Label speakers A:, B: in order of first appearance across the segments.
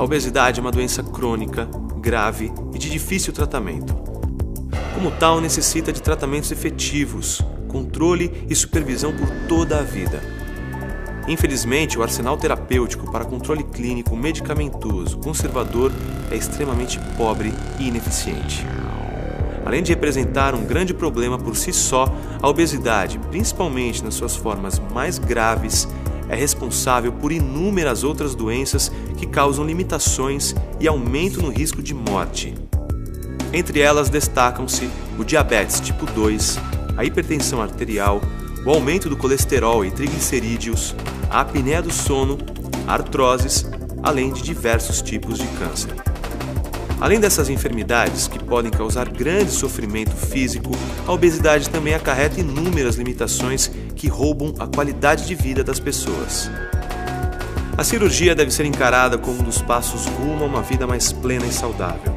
A: obesidade é uma doença crônica, grave e de difícil tratamento. Como tal, necessita de tratamentos efetivos, controle e supervisão por toda a vida. Infelizmente, o arsenal terapêutico para controle clínico medicamentoso conservador é extremamente pobre e ineficiente. Além de representar um grande problema por si só, a obesidade, principalmente nas suas formas mais graves, é responsável por inúmeras outras doenças que causam limitações e aumento no risco de morte. Entre elas destacam-se o diabetes tipo 2, a hipertensão arterial, o aumento do colesterol e triglicerídeos, a apneia do sono, artroses, além de diversos tipos de câncer. Além dessas enfermidades, que podem causar grande sofrimento físico, a obesidade também acarreta inúmeras limitações que roubam a qualidade de vida das pessoas. A cirurgia deve ser encarada como um dos passos rumo a uma vida mais plena e saudável.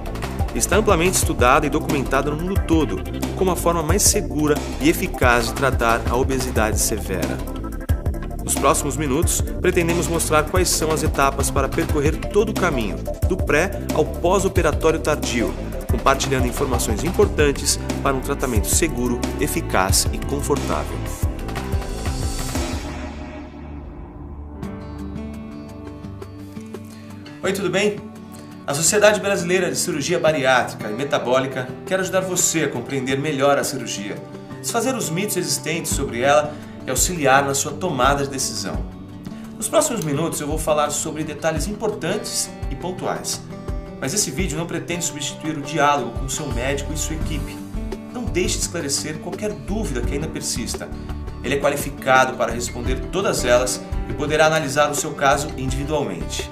A: Está amplamente estudada e documentada no mundo todo como a forma mais segura e eficaz de tratar a obesidade severa. Nos próximos minutos, pretendemos mostrar quais são as etapas para percorrer todo o caminho, do pré ao pós-operatório tardio, compartilhando informações importantes para um tratamento seguro, eficaz e confortável. Oi, tudo bem? A Sociedade Brasileira de Cirurgia Bariátrica e Metabólica quer ajudar você a compreender melhor a cirurgia, desfazer os mitos existentes sobre ela e auxiliar na sua tomada de decisão. Nos próximos minutos eu vou falar sobre detalhes importantes e pontuais, mas esse vídeo não pretende substituir o diálogo com seu médico e sua equipe. Não deixe de esclarecer qualquer dúvida que ainda persista. Ele é qualificado para responder todas elas e poderá analisar o seu caso individualmente.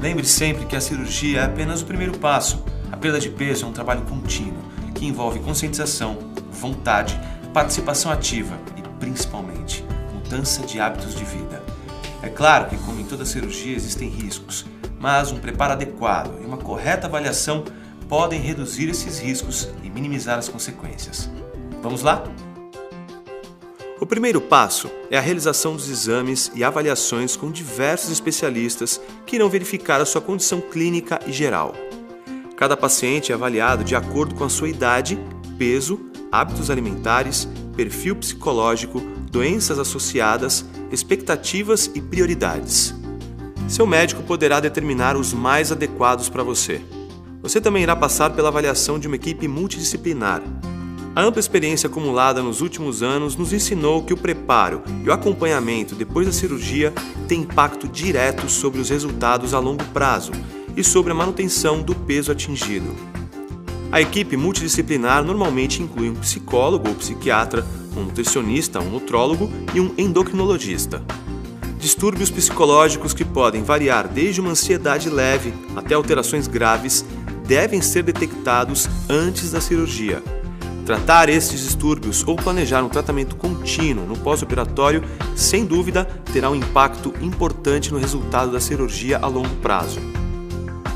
A: Lembre sempre que a cirurgia é apenas o primeiro passo. A perda de peso é um trabalho contínuo, que envolve conscientização, vontade, participação ativa e, principalmente, mudança de hábitos de vida. É claro que, como em toda cirurgia, existem riscos, mas um preparo adequado e uma correta avaliação podem reduzir esses riscos e minimizar as consequências. Vamos lá? O primeiro passo é a realização dos exames e avaliações com diversos especialistas que irão verificar a sua condição clínica e geral. Cada paciente é avaliado de acordo com a sua idade, peso, hábitos alimentares, perfil psicológico, doenças associadas, expectativas e prioridades. Seu médico poderá determinar os mais adequados para você. Você também irá passar pela avaliação de uma equipe multidisciplinar. A ampla experiência acumulada nos últimos anos nos ensinou que o preparo e o acompanhamento depois da cirurgia têm impacto direto sobre os resultados a longo prazo e sobre a manutenção do peso atingido. A equipe multidisciplinar normalmente inclui um psicólogo ou psiquiatra, um nutricionista, um nutrólogo e um endocrinologista. Distúrbios psicológicos que podem variar desde uma ansiedade leve até alterações graves devem ser detectados antes da cirurgia. Tratar estes distúrbios ou planejar um tratamento contínuo no pós-operatório, sem dúvida, terá um impacto importante no resultado da cirurgia a longo prazo.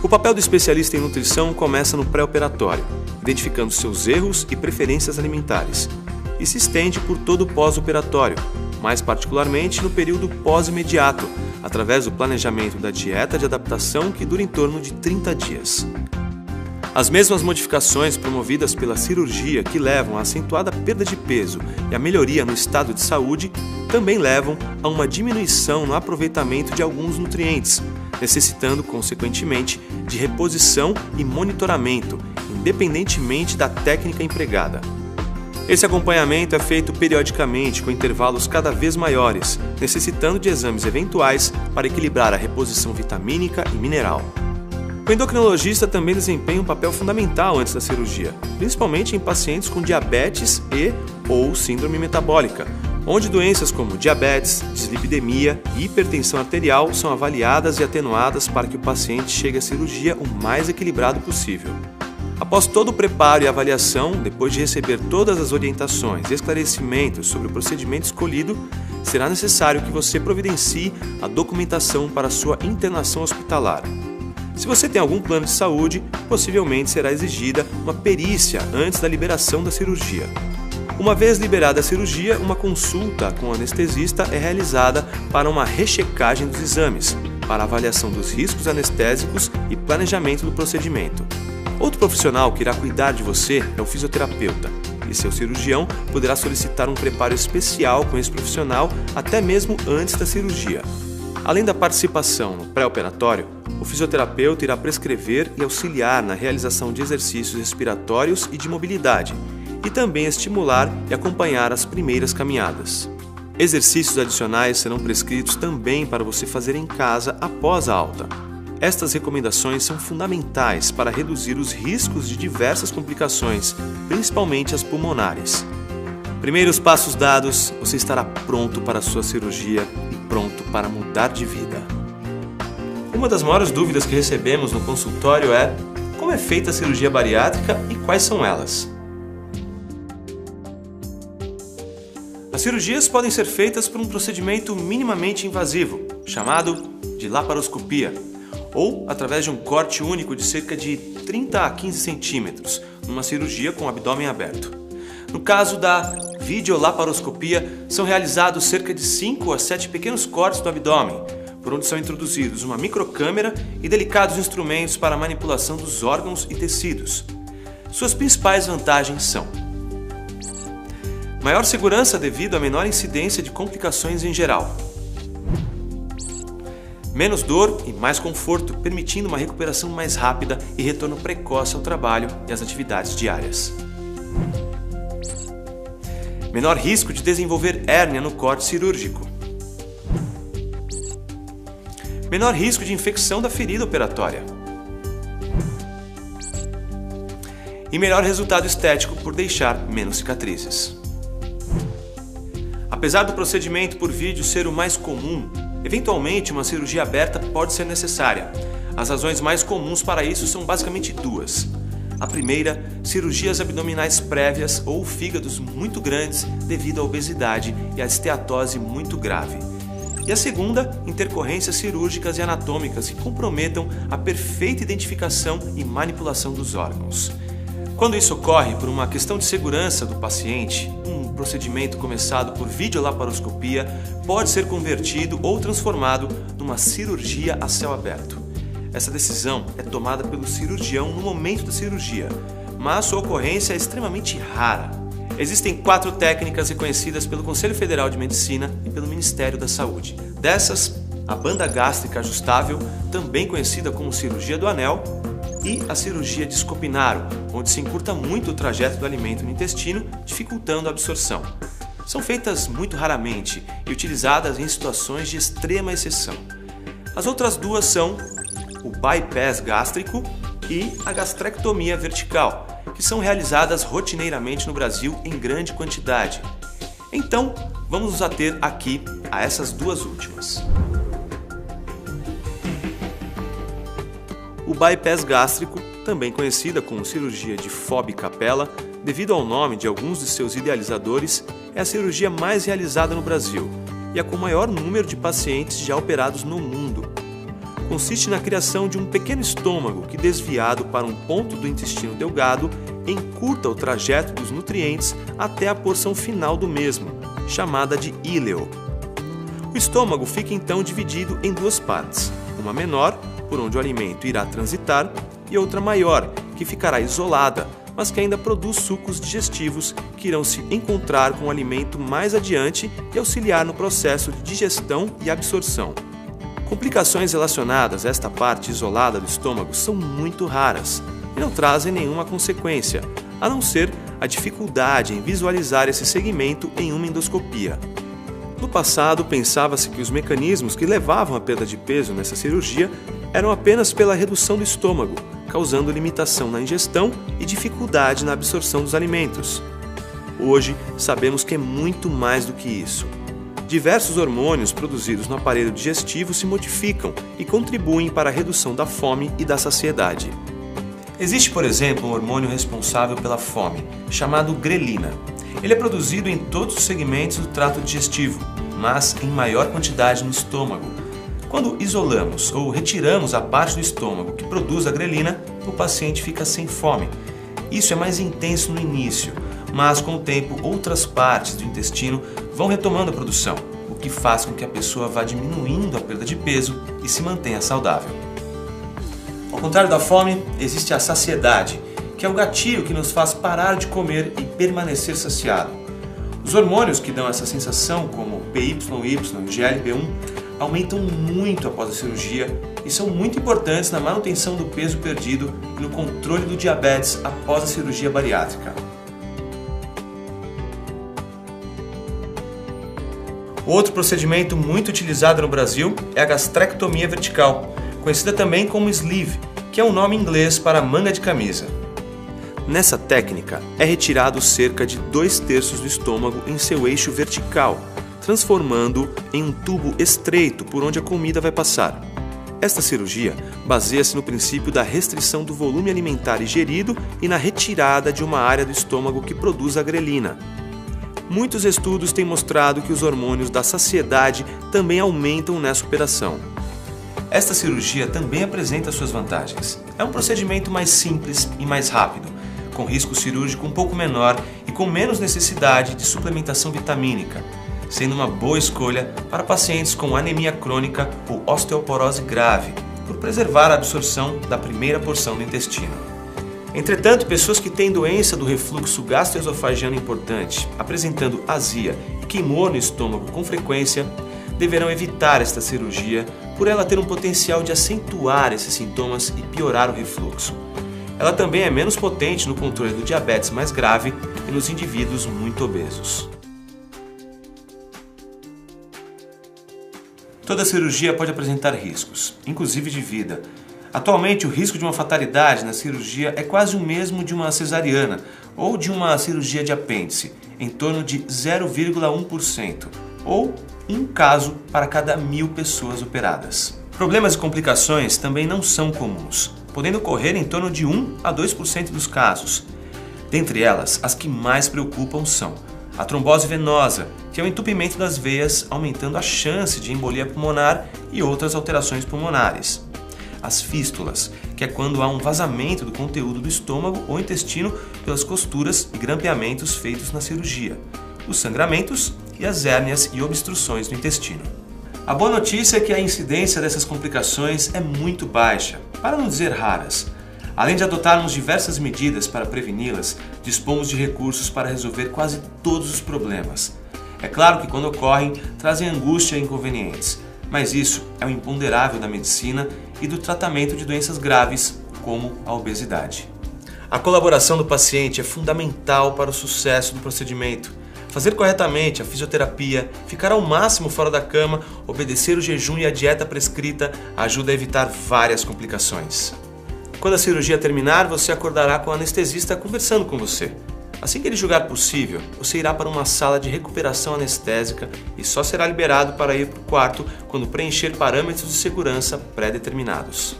A: O papel do especialista em nutrição começa no pré-operatório, identificando seus erros e preferências alimentares, e se estende por todo o pós-operatório, mais particularmente no período pós-imediato, através do planejamento da dieta de adaptação que dura em torno de 30 dias. As mesmas modificações promovidas pela cirurgia que levam à acentuada perda de peso e à melhoria no estado de saúde também levam a uma diminuição no aproveitamento de alguns nutrientes, necessitando, consequentemente, de reposição e monitoramento, independentemente da técnica empregada. Esse acompanhamento é feito periodicamente com intervalos cada vez maiores, necessitando de exames eventuais para equilibrar a reposição vitamínica e mineral. O endocrinologista também desempenha um papel fundamental antes da cirurgia, principalmente em pacientes com diabetes ou síndrome metabólica, onde doenças como diabetes, dislipidemia e hipertensão arterial são avaliadas e atenuadas para que o paciente chegue à cirurgia o mais equilibrado possível. Após todo o preparo e avaliação, depois de receber todas as orientações e esclarecimentos sobre o procedimento escolhido, será necessário que você providencie a documentação para sua internação hospitalar. Se você tem algum plano de saúde, possivelmente será exigida uma perícia antes da liberação da cirurgia. Uma vez liberada a cirurgia, uma consulta com o anestesista é realizada para uma rechecagem dos exames, para avaliação dos riscos anestésicos e planejamento do procedimento. Outro profissional que irá cuidar de você é o fisioterapeuta, e seu cirurgião poderá solicitar um preparo especial com esse profissional até mesmo antes da cirurgia. Além da participação no pré-operatório, o fisioterapeuta irá prescrever e auxiliar na realização de exercícios respiratórios e de mobilidade, e também estimular e acompanhar as primeiras caminhadas. Exercícios adicionais serão prescritos também para você fazer em casa após a alta. Estas recomendações são fundamentais para reduzir os riscos de diversas complicações, principalmente as pulmonares. Primeiros passos dados, você estará pronto para a sua cirurgia e pronto para mudar de vida. Uma das maiores dúvidas que recebemos no consultório é: como é feita a cirurgia bariátrica e quais são elas? As cirurgias podem ser feitas por um procedimento minimamente invasivo, chamado de laparoscopia, ou através de um corte único de cerca de 30 a 15 centímetros, numa cirurgia com o abdômen aberto. No caso da videolaparoscopia, são realizados cerca de 5 a 7 pequenos cortes do abdômen, por onde são introduzidos uma microcâmera e delicados instrumentos para a manipulação dos órgãos e tecidos. Suas principais vantagens são: maior segurança devido à menor incidência de complicações em geral, menos dor e mais conforto, permitindo uma recuperação mais rápida e retorno precoce ao trabalho e às atividades diárias. Menor risco de desenvolver hérnia no corte cirúrgico. Menor risco de infecção da ferida operatória. E melhor resultado estético por deixar menos cicatrizes. Apesar do procedimento por vídeo ser o mais comum, eventualmente uma cirurgia aberta pode ser necessária. As razões mais comuns para isso são basicamente duas. A primeira, cirurgias abdominais prévias ou fígados muito grandes devido à obesidade e à esteatose muito grave. E a segunda, intercorrências cirúrgicas e anatômicas que comprometam a perfeita identificação e manipulação dos órgãos. Quando isso ocorre por uma questão de segurança do paciente, um procedimento começado por videolaparoscopia pode ser convertido ou transformado numa cirurgia a céu aberto. Essa decisão é tomada pelo cirurgião no momento da cirurgia, mas sua ocorrência é extremamente rara. Existem 4 técnicas reconhecidas pelo Conselho Federal de Medicina e pelo Ministério da Saúde. Dessas, a banda gástrica ajustável, também conhecida como cirurgia do anel, e a cirurgia de Scopinaro, onde se encurta muito o trajeto do alimento no intestino, dificultando a absorção. São feitas muito raramente e utilizadas em situações de extrema exceção. As outras duas são o bypass gástrico e a gastrectomia vertical, que são realizadas rotineiramente no Brasil em grande quantidade. Então, vamos nos ater aqui a essas duas últimas. O bypass gástrico, também conhecida como cirurgia de Fogg-Capella, devido ao nome de alguns de seus idealizadores, é a cirurgia mais realizada no Brasil e a com maior número de pacientes já operados no mundo. Consiste na criação de um pequeno estômago que, desviado para um ponto do intestino delgado, encurta o trajeto dos nutrientes até a porção final do mesmo, chamada de íleo. O estômago fica então dividido em 2 partes, uma menor, por onde o alimento irá transitar, e outra maior, que ficará isolada, mas que ainda produz sucos digestivos que irão se encontrar com o alimento mais adiante e auxiliar no processo de digestão e absorção. Complicações relacionadas a esta parte isolada do estômago são muito raras e não trazem nenhuma consequência, a não ser a dificuldade em visualizar esse segmento em uma endoscopia. No passado, pensava-se que os mecanismos que levavam à perda de peso nessa cirurgia eram apenas pela redução do estômago, causando limitação na ingestão e dificuldade na absorção dos alimentos. Hoje, sabemos que é muito mais do que isso. Diversos hormônios produzidos no aparelho digestivo se modificam e contribuem para a redução da fome e da saciedade. Existe, por exemplo, um hormônio responsável pela fome, chamado grelina. Ele é produzido em todos os segmentos do trato digestivo, mas em maior quantidade no estômago. Quando isolamos ou retiramos a parte do estômago que produz a grelina, o paciente fica sem fome. Isso é mais intenso no início, mas com o tempo outras partes do intestino vão retomando a produção, o que faz com que a pessoa vá diminuindo a perda de peso e se mantenha saudável. Ao contrário da fome, existe a saciedade, que é o gatilho que nos faz parar de comer e permanecer saciado. Os hormônios que dão essa sensação, como o PYY e o GLP-1, aumentam muito após a cirurgia e são muito importantes na manutenção do peso perdido e no controle do diabetes após a cirurgia bariátrica. Outro procedimento muito utilizado no Brasil é a gastrectomia vertical, conhecida também como sleeve, que é um nome inglês para manga de camisa. Nessa técnica, é retirado cerca de 2/3 do estômago em seu eixo vertical, transformando em um tubo estreito por onde a comida vai passar. Esta cirurgia baseia-se no princípio da restrição do volume alimentar ingerido e na retirada de uma área do estômago que produz a grelina. Muitos estudos têm mostrado que os hormônios da saciedade também aumentam nessa operação. Esta cirurgia também apresenta suas vantagens. É um procedimento mais simples e mais rápido, com risco cirúrgico um pouco menor e com menos necessidade de suplementação vitamínica, sendo uma boa escolha para pacientes com anemia crônica ou osteoporose grave, por preservar a absorção da primeira porção do intestino. Entretanto, pessoas que têm doença do refluxo gastroesofágico importante, apresentando azia e queimor no estômago com frequência, deverão evitar esta cirurgia por ela ter um potencial de acentuar esses sintomas e piorar o refluxo. Ela também é menos potente no controle do diabetes mais grave e nos indivíduos muito obesos. Toda cirurgia pode apresentar riscos, inclusive de vida. Atualmente, o risco de uma fatalidade na cirurgia é quase o mesmo de uma cesariana ou de uma cirurgia de apêndice, em torno de 0,1%, ou um caso para cada 1.000 pessoas operadas. Problemas e complicações também não são comuns, podendo ocorrer em torno de 1 a 2% dos casos. Dentre elas, as que mais preocupam são a trombose venosa, que é o entupimento das veias, aumentando a chance de embolia pulmonar e outras alterações pulmonares. As fístulas, que é quando há um vazamento do conteúdo do estômago ou intestino pelas costuras e grampeamentos feitos na cirurgia. Os sangramentos e as hérnias e obstruções do intestino. A boa notícia é que a incidência dessas complicações é muito baixa, para não dizer raras. Além de adotarmos diversas medidas para preveni-las, dispomos de recursos para resolver quase todos os problemas. É claro que quando ocorrem, trazem angústia e inconvenientes, mas isso é um imponderável da medicina e do tratamento de doenças graves, como a obesidade. A colaboração do paciente é fundamental para o sucesso do procedimento. Fazer corretamente a fisioterapia, ficar ao máximo fora da cama, obedecer o jejum e a dieta prescrita ajuda a evitar várias complicações. Quando a cirurgia terminar, você acordará com o anestesista conversando com você. Assim que ele julgar possível, você irá para uma sala de recuperação anestésica e só será liberado para ir para o quarto quando preencher parâmetros de segurança pré-determinados.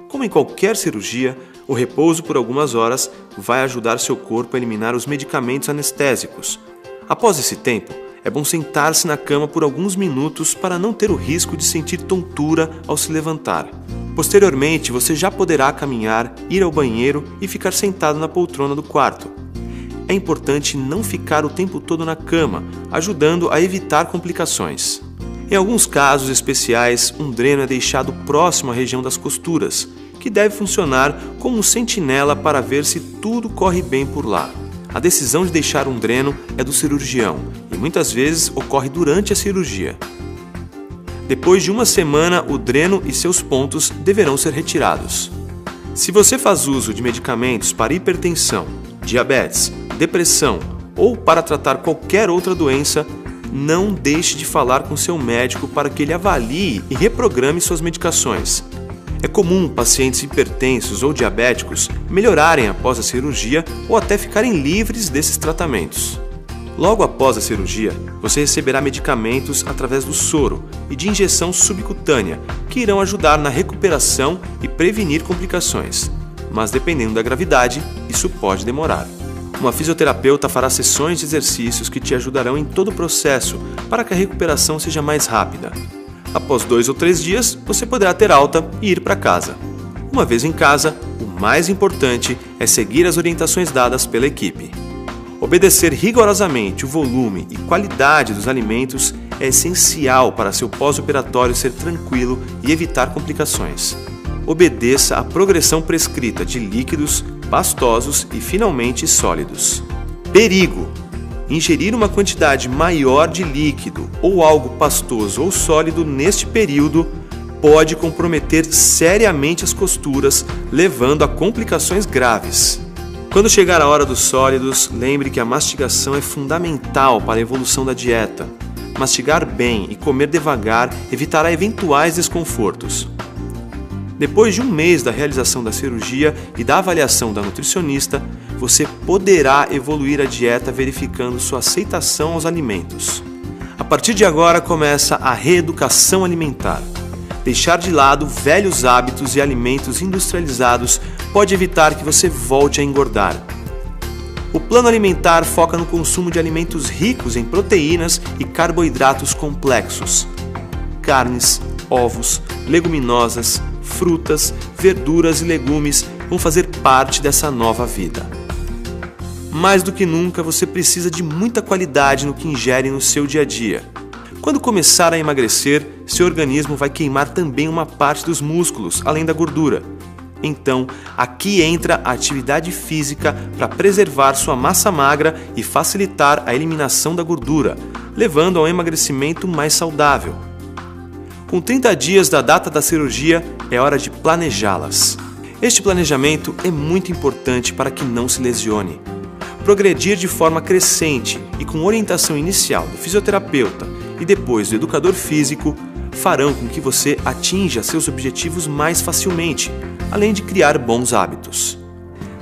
A: Como em qualquer cirurgia, o repouso por algumas horas vai ajudar seu corpo a eliminar os medicamentos anestésicos. Após esse tempo, é bom sentar-se na cama por alguns minutos para não ter o risco de sentir tontura ao se levantar. Posteriormente, você já poderá caminhar, ir ao banheiro e ficar sentado na poltrona do quarto. É importante não ficar o tempo todo na cama, ajudando a evitar complicações. Em alguns casos especiais, um dreno é deixado próximo à região das costuras, que deve funcionar como um sentinela para ver se tudo corre bem por lá. A decisão de deixar um dreno é do cirurgião e muitas vezes ocorre durante a cirurgia. Depois de uma semana, o dreno e seus pontos deverão ser retirados. Se você faz uso de medicamentos para hipertensão, diabetes, depressão ou para tratar qualquer outra doença, não deixe de falar com seu médico para que ele avalie e reprograme suas medicações. É comum pacientes hipertensos ou diabéticos melhorarem após a cirurgia ou até ficarem livres desses tratamentos. Logo após a cirurgia, você receberá medicamentos através do soro e de injeção subcutânea, que irão ajudar na recuperação e prevenir complicações. Mas dependendo da gravidade, isso pode demorar. Uma fisioterapeuta fará sessões de exercícios que te ajudarão em todo o processo para que a recuperação seja mais rápida. Após 2 ou 3 dias, você poderá ter alta e ir para casa. Uma vez em casa, o mais importante é seguir as orientações dadas pela equipe. Obedecer rigorosamente o volume e qualidade dos alimentos é essencial para seu pós-operatório ser tranquilo e evitar complicações. Obedeça a progressão prescrita de líquidos, pastosos e finalmente sólidos. Perigo: ingerir uma quantidade maior de líquido ou algo pastoso ou sólido neste período pode comprometer seriamente as costuras, levando a complicações graves. Quando chegar a hora dos sólidos, lembre que a mastigação é fundamental para a evolução da dieta. Mastigar bem e comer devagar evitará eventuais desconfortos. Depois de um mês da realização da cirurgia e da avaliação da nutricionista, você poderá evoluir a dieta verificando sua aceitação aos alimentos. A partir de agora começa a reeducação alimentar. Deixar de lado velhos hábitos e alimentos industrializados pode evitar que você volte a engordar. O plano alimentar foca no consumo de alimentos ricos em proteínas e carboidratos complexos. Carnes, ovos, leguminosas, frutas, verduras e legumes vão fazer parte dessa nova vida. Mais do que nunca, você precisa de muita qualidade no que ingere no seu dia a dia. Quando começar a emagrecer, seu organismo vai queimar também uma parte dos músculos, além da gordura. Então, aqui entra a atividade física para preservar sua massa magra e facilitar a eliminação da gordura, levando ao emagrecimento mais saudável. Com 30 dias da data da cirurgia, é hora de planejá-las. Este planejamento é muito importante para que não se lesione. Progredir de forma crescente e com orientação inicial do fisioterapeuta e depois do educador físico farão com que você atinja seus objetivos mais facilmente, além de criar bons hábitos.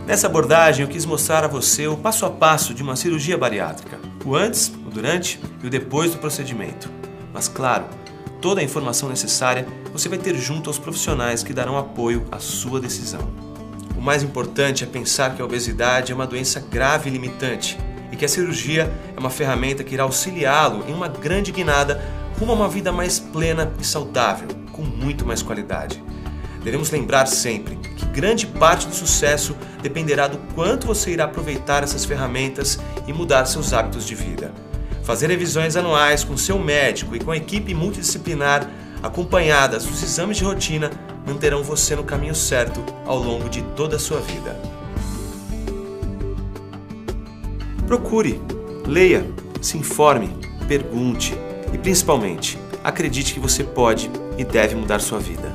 A: Nessa abordagem eu quis mostrar a você o passo a passo de uma cirurgia bariátrica, o antes, o durante e o depois do procedimento. Mas claro, toda a informação necessária você vai ter junto aos profissionais que darão apoio à sua decisão. O mais importante é pensar que a obesidade é uma doença grave e limitante e que a cirurgia é uma ferramenta que irá auxiliá-lo em uma grande guinada rumo a uma vida mais plena e saudável, com muito mais qualidade. Devemos lembrar sempre que grande parte do sucesso dependerá do quanto você irá aproveitar essas ferramentas e mudar seus hábitos de vida. Fazer revisões anuais com seu médico e com a equipe multidisciplinar, acompanhadas dos exames de rotina, manterão você no caminho certo ao longo de toda a sua vida. Procure, leia, se informe, pergunte e, principalmente, acredite que você pode e deve mudar sua vida.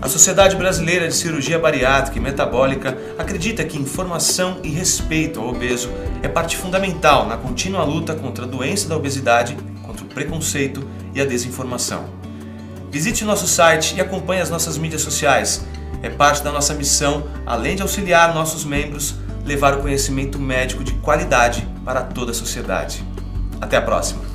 A: A Sociedade Brasileira de Cirurgia Bariátrica e Metabólica acredita que informação e respeito ao obeso é parte fundamental na contínua luta contra a doença da obesidade, contra o preconceito e a desinformação. Visite o nosso site e acompanhe as nossas mídias sociais. É parte da nossa missão, além de auxiliar nossos membros, levar o conhecimento médico de qualidade para toda a sociedade. Até a próxima!